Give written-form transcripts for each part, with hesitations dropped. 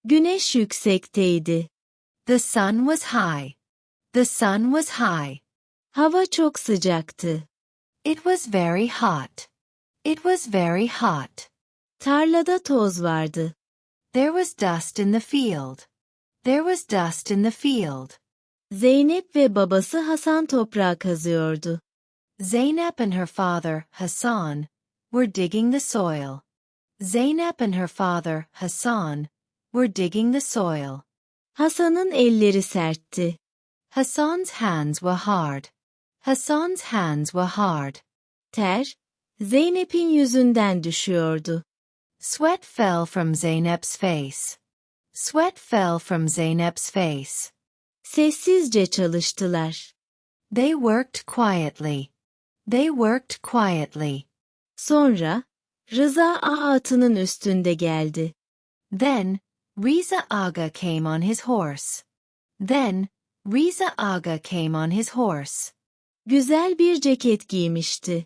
Güneş yüksekteydi. The sun was high. The sun was high. Hava çok sıcaktı. It was very hot. It was very hot. Tarlada toz vardı. There was dust in the field. There was dust in the field. Zeynep ve babası Hasan toprağı kazıyordu. Zeynep and her father, Hasan, were digging the soil. Zeynep and her father, Hasan, were digging the soil. Hasan'ın elleri sertti. Hasan's hands were hard. Hasan's hands were hard. Ter, Zeynep'in yüzünden düşüyordu. Sweat fell from Zeynep's face. Sweat fell from Zeynep's face. Sessizce çalıştılar. They worked quietly. They worked quietly. Sonra, Rıza Ağa atının üstünde geldi. Then, Riza Aga came on his horse. Then, Riza Aga came on his horse. Güzel bir ceket giymişti.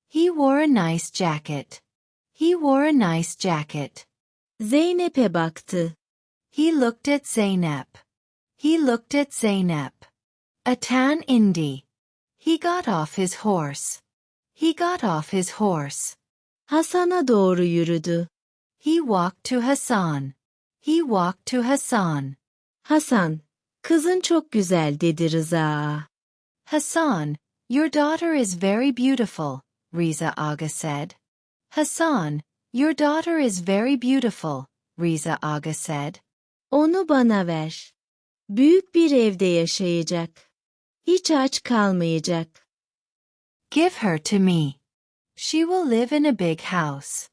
He wore a nice jacket. He wore a nice jacket. Zeynep'e baktı. He looked at Zeynep. He looked at Zeynep. A tan Indi. He got off his horse. He got off his horse. Hasan'a doğru yürüdü. He walked to Hasan. He walked to Hasan. Hasan, kızın çok güzel dedi Rıza Ağa. Hasan, your daughter is very beautiful, Riza Aga said. Hasan, your daughter is very beautiful, Riza Aga said. Onu bana ver. Büyük bir evde yaşayacak. Hiç aç kalmayacak. Give her to me. She will live in a big house.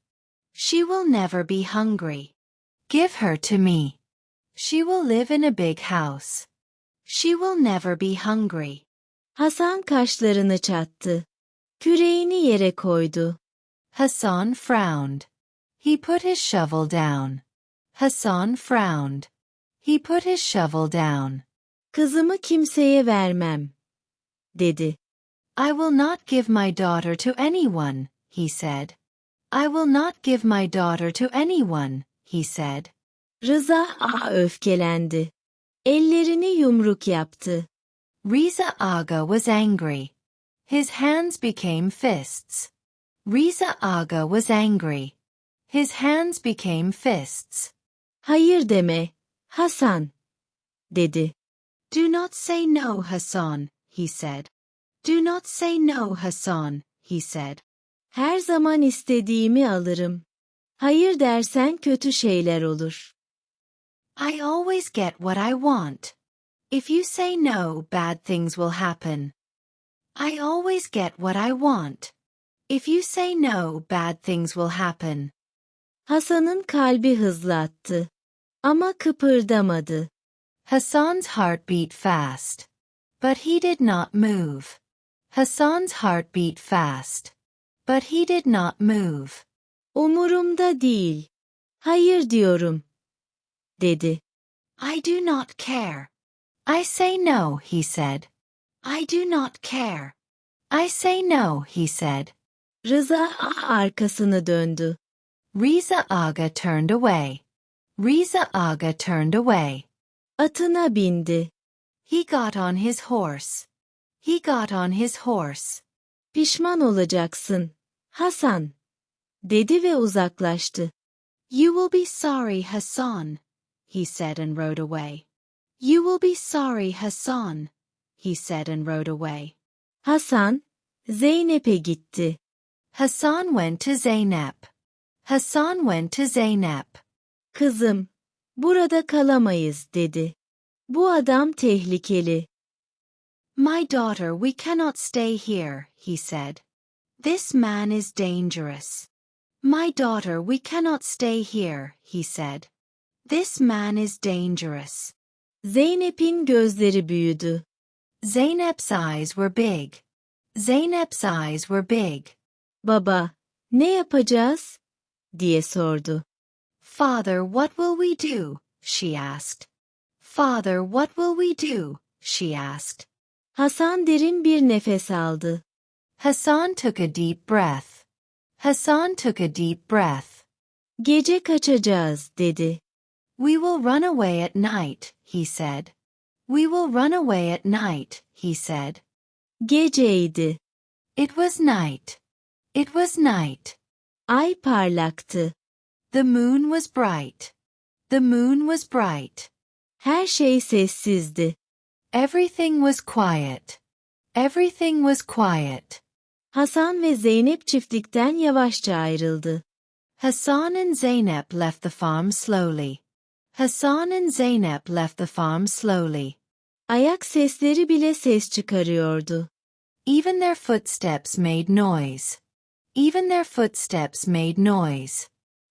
She will never be hungry. Give her to me. She will live in a big house. She will never be hungry. Hasan kaşlarını çattı. Küreğini yere koydu. Hasan frowned. He put his shovel down. Hasan frowned. He put his shovel down. Kızımı kimseye vermem, dedi. I will not give my daughter to anyone, he said. I will not give my daughter to anyone, he said. Rıza Ağa öfkelendi. Ellerini yumruk yaptı. Riza Aga was angry. His hands became fists. Riza Aga was angry. His hands became fists. Hayır deme, Hasan, dedi. Do not say no, Hasan, he said. Do not say no, Hasan, he said. Her zaman istediğimi alırım. Hayır dersen kötü şeyler olur. I always get what I want. If you say no, bad things will happen. I always get what I want. If you say no, bad things will happen. Hasan'ın kalbi hızlı attı. Ama kıpırdamadı. Hasan's heart beat fast. But he did not move. Hasan's heart beat fast. But he did not move. Umurumda değil. Hayır diyorum, dedi. I do not care. I say no, he said. I do not care. I say no, he said. Rıza Ağa arkasını döndü. Riza Aga turned away. Riza Aga turned away. Atına bindi. He got on his horse. He got on his horse. Pişman olacaksın, Hasan, dedi ve uzaklaştı. You will be sorry, Hasan, he said and rode away. You will be sorry, Hasan, he said and rode away. Hasan, Zeynep'e gitti. Hasan went to Zeynep. Hasan went to Zeynep. Kızım, burada kalamayız, dedi. Bu adam tehlikeli. My daughter, we cannot stay here, he said. This man is dangerous. My daughter, we cannot stay here, he said. This man is dangerous. Zeynep'in gözleri büyüdü. Zeynep's eyes were big. Zeynep's eyes were big. Baba, ne yapacağız? diye sordu. Father, what will we do? She asked. Father, what will we do? She asked. Hasan derin bir nefes aldı. Hasan took a deep breath. Hasan took a deep breath. Gece kaçacağız, dedi. We will run away at night, he said. We will run away at night, he said. Geceydi. It was night. It was night. Ay parlaktı. The moon was bright. The moon was bright. Her şey sessizdi. Everything was quiet. Everything was quiet. Hasan ve Zeynep çiftlikten yavaşça ayrıldı. Hasan and Zeynep left the farm slowly. Hasan and Zeynep left the farm slowly. Ayak sesleri bile ses çıkarıyordu. Even their footsteps made noise. Even their footsteps made noise.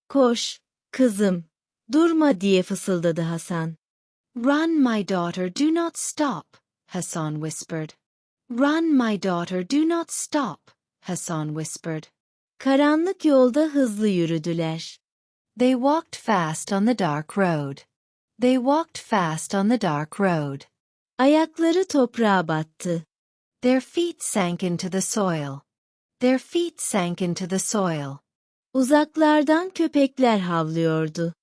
Koş, kızım, durma diye fısıldadı Hasan. Run, my daughter, do not stop, Hasan whispered. Run, my daughter, do not stop, Hasan whispered. Karanlık yolda hızlı yürüdüler. They walked fast on the dark road. They walked fast on the dark road. Ayakları toprağa battı. Their feet sank into the soil. Their feet sank into the soil. Uzaklardan köpekler havlıyordu.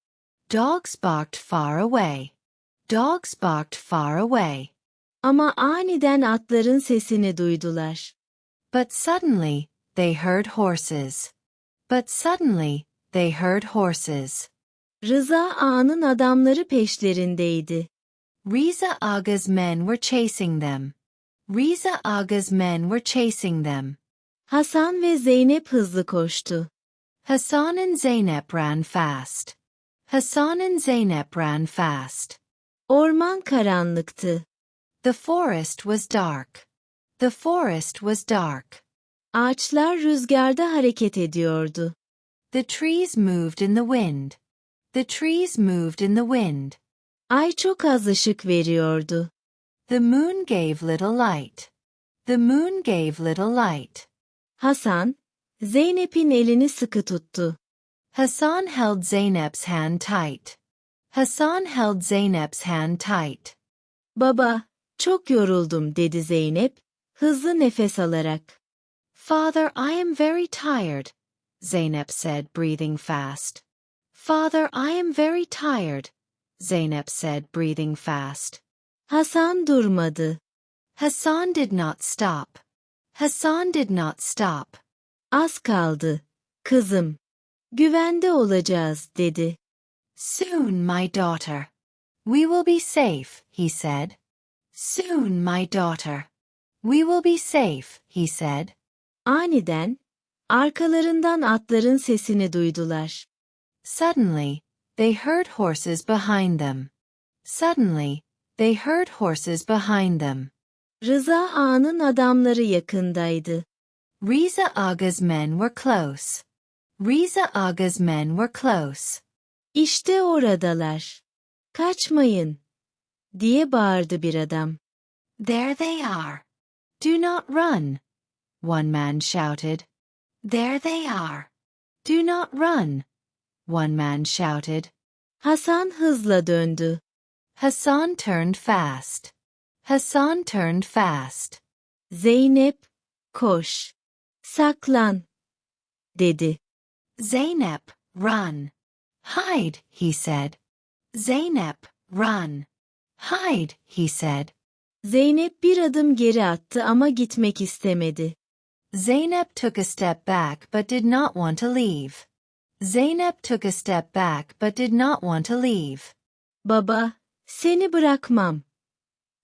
Dogs barked far away. Dogs barked far away. Ama aniden atların sesini duydular. But suddenly, they heard horses. But suddenly, they heard horses. Rıza Ağa'nın adamları peşlerindeydi. Riza Aga's men were chasing them. Riza Aga's men were chasing them. Hasan ve Zeynep hızlı koştu. Hasan and Zeynep ran fast. Hasan and Zeynep ran fast. Orman karanlıktı. The forest was dark. The forest was dark. Ağaçlar rüzgarda hareket ediyordu. The trees moved in the wind. The trees moved in the wind. Ay çok az ışık veriyordu. The moon gave little light. The moon gave little light. Hasan, Zeynep'in elini sıkı tuttu. Hasan held Zeynep's hand tight. Hasan held Zeynep's hand tight. Baba, çok yoruldum dedi Zeynep, hızlı nefes alarak. Father, I am very tired, Zeynep said, breathing fast. Father, I am very tired, Zeynep said, breathing fast. Hasan durmadı. Hasan did not stop. Hasan did not stop. Az kaldı, kızım. Güvende olacağız dedi. Soon, my daughter. We will be safe, he said. Soon, my daughter. We will be safe, he said. Aniden, arkalarından atların sesini duydular. Suddenly, they heard horses behind them. Suddenly, they heard horses behind them. Rıza Ağa'nın adamları yakındaydı. Riza Aga's men were close. Riza Aga's men were close. İşte oradalar. Kaçmayın, diye bağırdı bir adam. There they are. Do not run, one man shouted. There they are. Do not run, one man shouted. Hasan hızla döndü. Hasan turned fast. Hasan turned fast. Zeynep, koş. Saklan, dedi. Zeynep, run. Hide, he said. Zeynep, run. Hide, he said. Zeynep bir adım geri attı ama gitmek istemedi. Zeynep took a step back but did not want to leave. Zeynep took a step back but did not want to leave. Baba, seni bırakmam,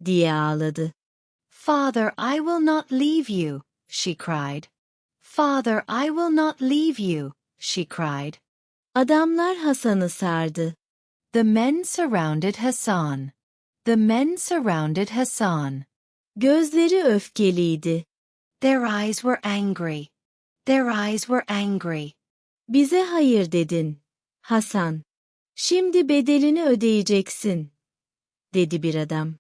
diye ağladı. Father, I will not leave you, she cried. Father, I will not leave you, she cried. Adamlar Hasan'ı sardı. The men surrounded Hasan. The men surrounded Hasan. Gözleri öfkeliydi. Their eyes were angry. Their eyes were angry. Bize hayır dedin, Hasan. Şimdi bedelini ödeyeceksin, dedi bir adam.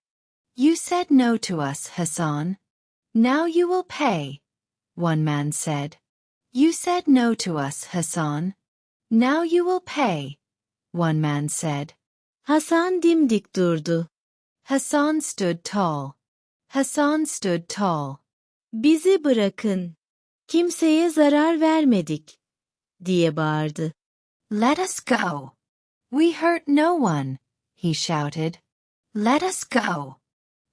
You said no to us, Hasan. Now you will pay, one man said. You said no to us, Hasan. Now you will pay, one man said. Hasan dimdik durdu. Hasan stood tall. Hasan stood tall. Bizi bırakın. Kimseye zarar vermedik, diye bağırdı. Let us go. We hurt no one, he shouted. Let us go.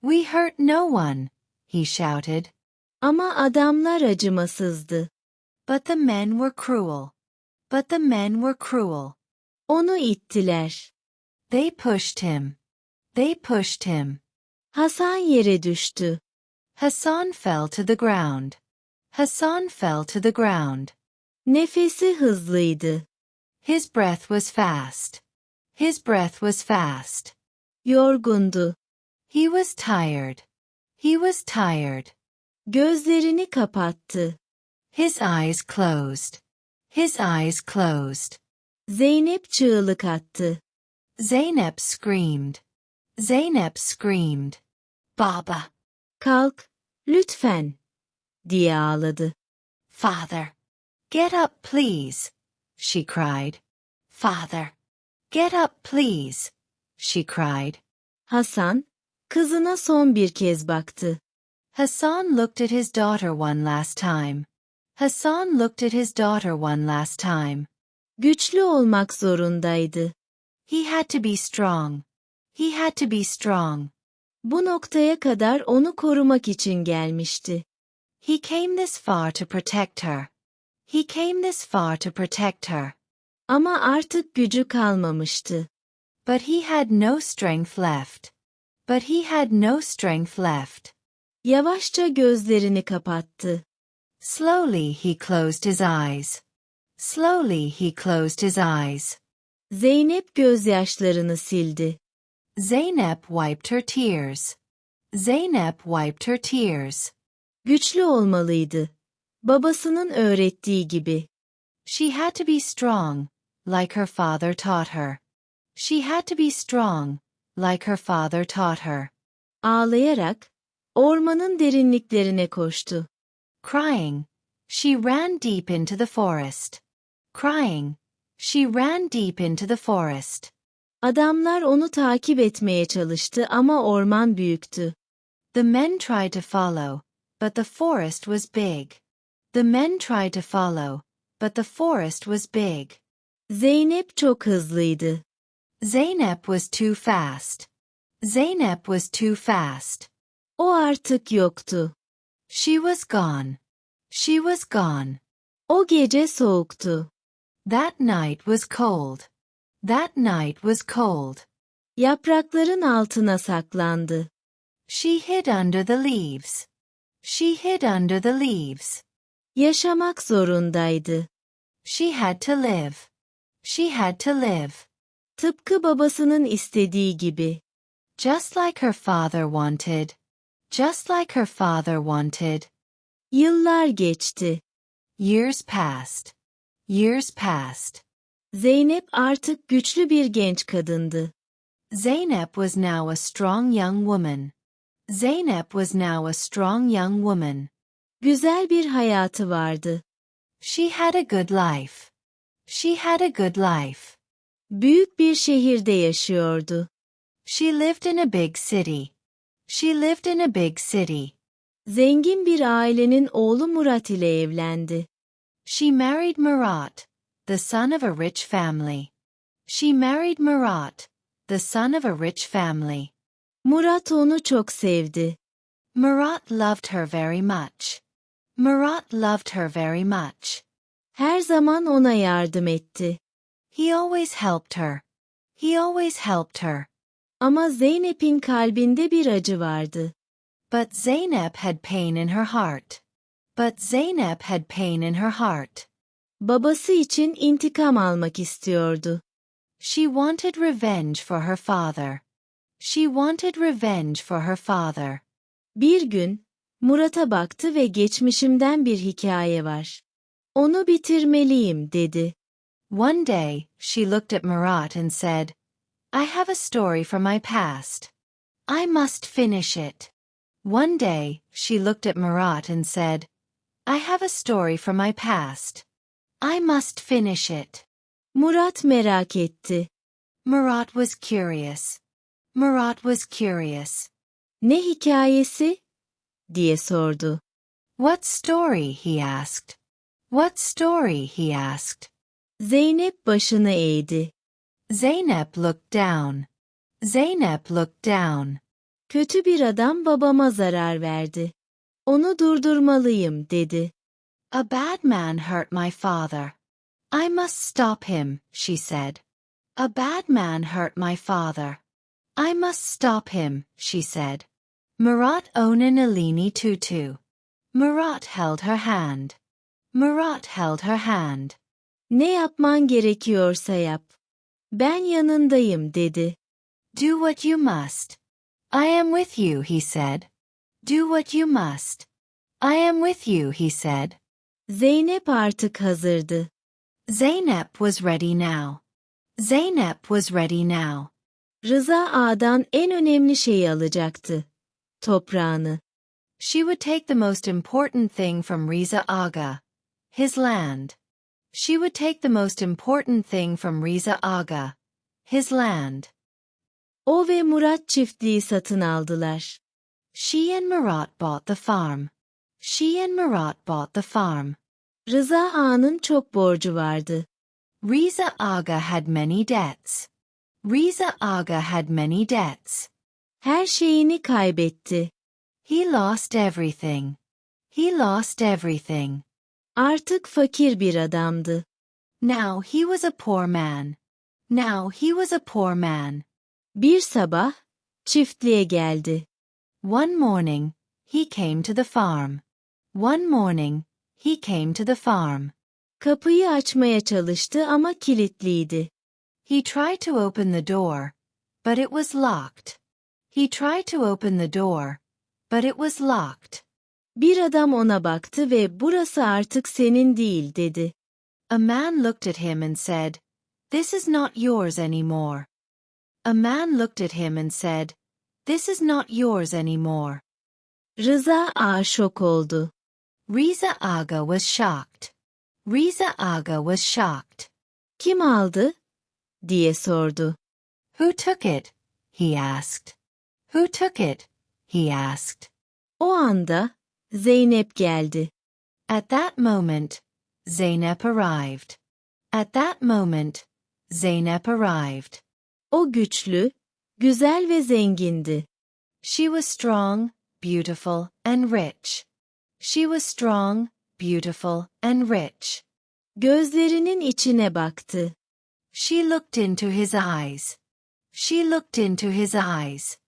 We hurt no one, he shouted. Ama adamlar acımasızdı. But the men were cruel. But the men were cruel. Onu ittiler. They pushed him. They pushed him. Hasan yere düştü. Hassan fell to the ground. Hassan fell to the ground. Nefesi hızlıydı. His breath was fast. His breath was fast. Yorgundu. He was tired. He was tired. Gözlerini kapattı. His eyes closed. His eyes closed. Zeynep çığlık attı. Zeynep screamed. Zeynep screamed. Baba. Kalk, lütfen, diye ağladı. Father. Get up please, she cried. Father. Get up please, she cried. Hasan, kızına son bir kez baktı. Hassan looked at his daughter one last time. Hassan looked at his daughter one last time. Güçlü olmak zorundaydı. He had to be strong. He had to be strong. Bu noktaya kadar onu korumak için gelmişti. He came this far to protect her. He came this far to protect her. Ama artık gücü kalmamıştı. But he had no strength left. But he had no strength left. Yavaşça gözlerini kapattı. Slowly he closed his eyes. Slowly he closed his eyes. Zeynep gözyaşlarını sildi. Zeynep wiped her tears. Zeynep wiped her tears. Güçlü olmalıydı. Babasının öğrettiği gibi. She had to be strong, like her father taught her. She had to be strong, like her father taught her. Ağlayarak, ormanın derinliklerine koştu. Crying, she ran deep into the forest. Crying, she ran deep into the forest. Adamlar onu takip etmeye çalıştı ama orman büyüktü. The men tried to follow, but the forest was big. The men tried to follow, but the forest was big. Zeynep çok hızlıydı. Zeynep was too fast. Zeynep was too fast. O artık yoktu. She was gone. She was gone. O gece soğuktu. That night was cold. That night was cold. Yaprakların altına saklandı. She hid under the leaves. She hid under the leaves. Yaşamak zorundaydı. She had to live. She had to live. Tıpkı babasının istediği gibi. Just like her father wanted. Just like her father wanted. Yıllar geçti. Years passed. Years passed. Zeynep artık güçlü bir genç kadındı. Zeynep was now a strong young woman. Zeynep was now a strong young woman. Güzel bir hayatı vardı. She had a good life. She had a good life. Büyük bir şehirde yaşıyordu. She lived in a big city. She lived in a big city. Zengin bir ailenin oğlu Murat ile evlendi. She married Murat, the son of a rich family. She married Murat, the son of a rich family. Murat onu çok sevdi. Murat loved her very much. Murat loved her very much. Her zaman ona yardım etti. He always helped her. He always helped her. Ama Zeynep'in kalbinde bir acı vardı. But Zeynep had pain in her heart. But Zeynep had pain in her heart. Babası için intikam almak istiyordu. She wanted revenge for her father. She wanted revenge for her father. Bir gün, Murat'a baktı ve geçmişimden bir hikaye var. Onu bitirmeliyim, dedi. One day, she looked at Murat and said, I have a story from my past. I must finish it. One day, she looked at Murat and said, I have a story from my past. I must finish it. Murat merak etti. Murat was curious. Murat was curious. Ne hikayesi? Diye sordu. What story, he asked. What story, he asked. Zeynep başını eğdi. Zeynep looked down. Zeynep looked down. Kötü bir adam babama zarar verdi. Onu durdurmalıyım, dedi. A bad man hurt my father. I must stop him, she said. A bad man hurt my father. I must stop him, she said. Murat onun elini tuttu. Murat held her hand. Murat held her hand. Ne yapman gerekiyorsa yap. Ben yanındayım, dedi. Do what you must. I am with you, he said. Do what you must. I am with you, he said. Zeynep artık hazırdı. Zeynep was ready now. Zeynep was ready now. Rıza Ağa'dan en önemli şeyi alacaktı. Toprağını. She would take the most important thing from Riza Aga. His land. She would take the most important thing from Riza Aga. His land. O ve Murat çiftliği satın aldılar. She and Murat bought the farm. She and Murat bought the farm. Rıza Ağa'nın çok borcu vardı. Riza Aga had many debts. Riza Aga had many debts. Her şeyini kaybetti. He lost everything. He lost everything. Artık fakir bir adamdı. Now he was a poor man. Now he was a poor man. Bir sabah, çiftliğe geldi. One morning, he came to the farm. One morning, he came to the farm. Kapıyı açmaya çalıştı ama kilitliydi. He tried to open the door, but it was locked. He tried to open the door, but it was locked. Bir adam ona baktı ve burası artık senin değil, dedi. A man looked at him and said, "This is not yours anymore." A man looked at him and said, "This is not yours anymore." Rıza Ağa şok oldu. Riza Aga was shocked. Riza Aga was shocked. Kim aldı? Diye sordu. Who took it? He asked. Who took it? He asked. O anda, Zeynep geldi. At that moment, Zeynep arrived. At that moment, Zeynep arrived. O güçlü, güzel ve zengindi. She was strong, beautiful, and rich. She was strong, beautiful, and rich. Gözlerinin içine baktı. She looked into his eyes. She looked into his eyes.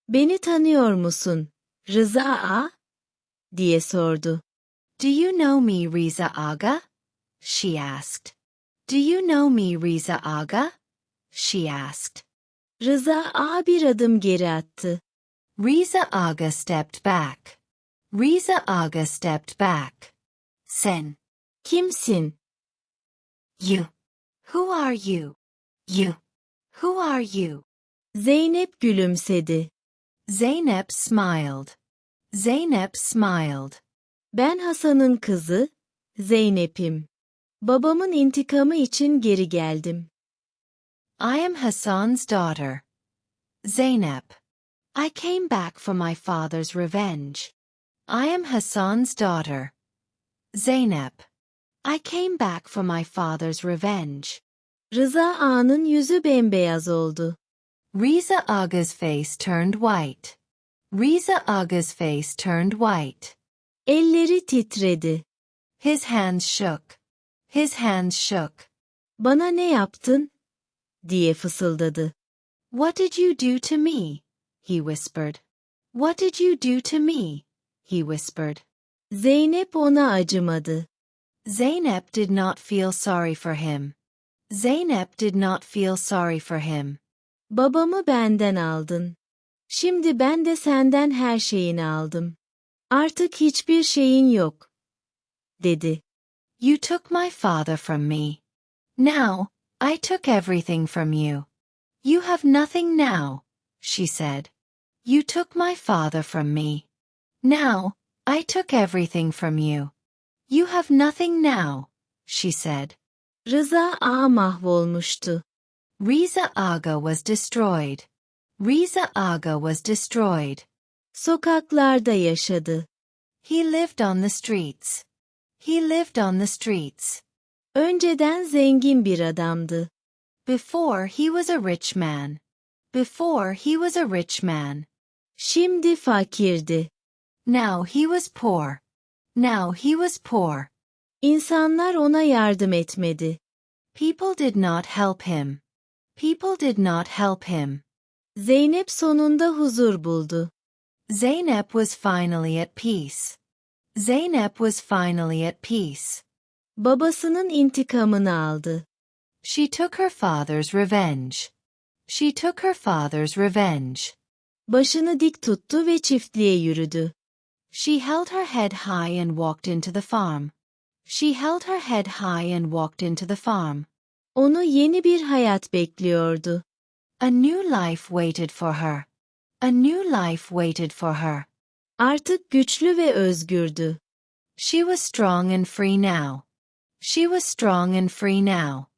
Beni tanıyor musun, Rıza Ağa? Diye sordu. Do you know me, Riza Aga? She asked. Do you know me, Riza Aga? She asked. Rıza Ağa bir adım geri attı. Riza Aga stepped back. Riza Aga stepped back. Sen. Kimsin? You. Who are you? You. Who are you? Zeynep gülümsedi. Zeynep smiled. Zeynep smiled. Ben Hasan'ın kızı, Zeynep'im. Babamın intikamı için geri geldim. I am Hassan's daughter. Zeynep. I came back for my father's revenge. I am Hassan's daughter. Zeynep. I came back for my father's revenge. Rıza Ağa'nın yüzü bembeyaz oldu. Riza Aga's face turned white. Riza Aga's face turned white. Elleri titredi. His hands shook. His hands shook. Bana ne yaptın? Diye fısıldadı. What did you do to me? He whispered. What did you do to me? He whispered. Zeynep ona acımadı. Zeynep did not feel sorry for him. Zeynep did not feel sorry for him. Babamı benden aldın. Şimdi ben de senden her şeyini aldım. Artık hiçbir şeyin yok, dedi. You took my father from me. Now, I took everything from you. You have nothing now, she said. You took my father from me. Now, I took everything from you. You have nothing now, she said. Rıza Ağa mahvolmuştu. Riza Aga was destroyed. Riza Aga was destroyed. Sokaklarda yaşadı. He lived on the streets. He lived on the streets. Önceden zengin bir adamdı. Before he was a rich man. Before he was a rich man. Şimdi fakirdi. Now he was poor. Now he was poor. İnsanlar ona yardım etmedi. People did not help him. People did not help him. Zeynep sonunda huzur buldu. Zeynep was finally at peace. Zeynep was finally at peace. Babasının intikamını aldı. She took her father's revenge. She took her father's revenge. Başını dik tuttu ve çiftliğe yürüdü. She held her head high and walked into the farm. She held her head high and walked into the farm. Onu yeni bir hayat bekliyordu. A new life waited for her. A new life waited for her. Artık güçlü ve özgürdü. She was strong and free now. She was strong and free now.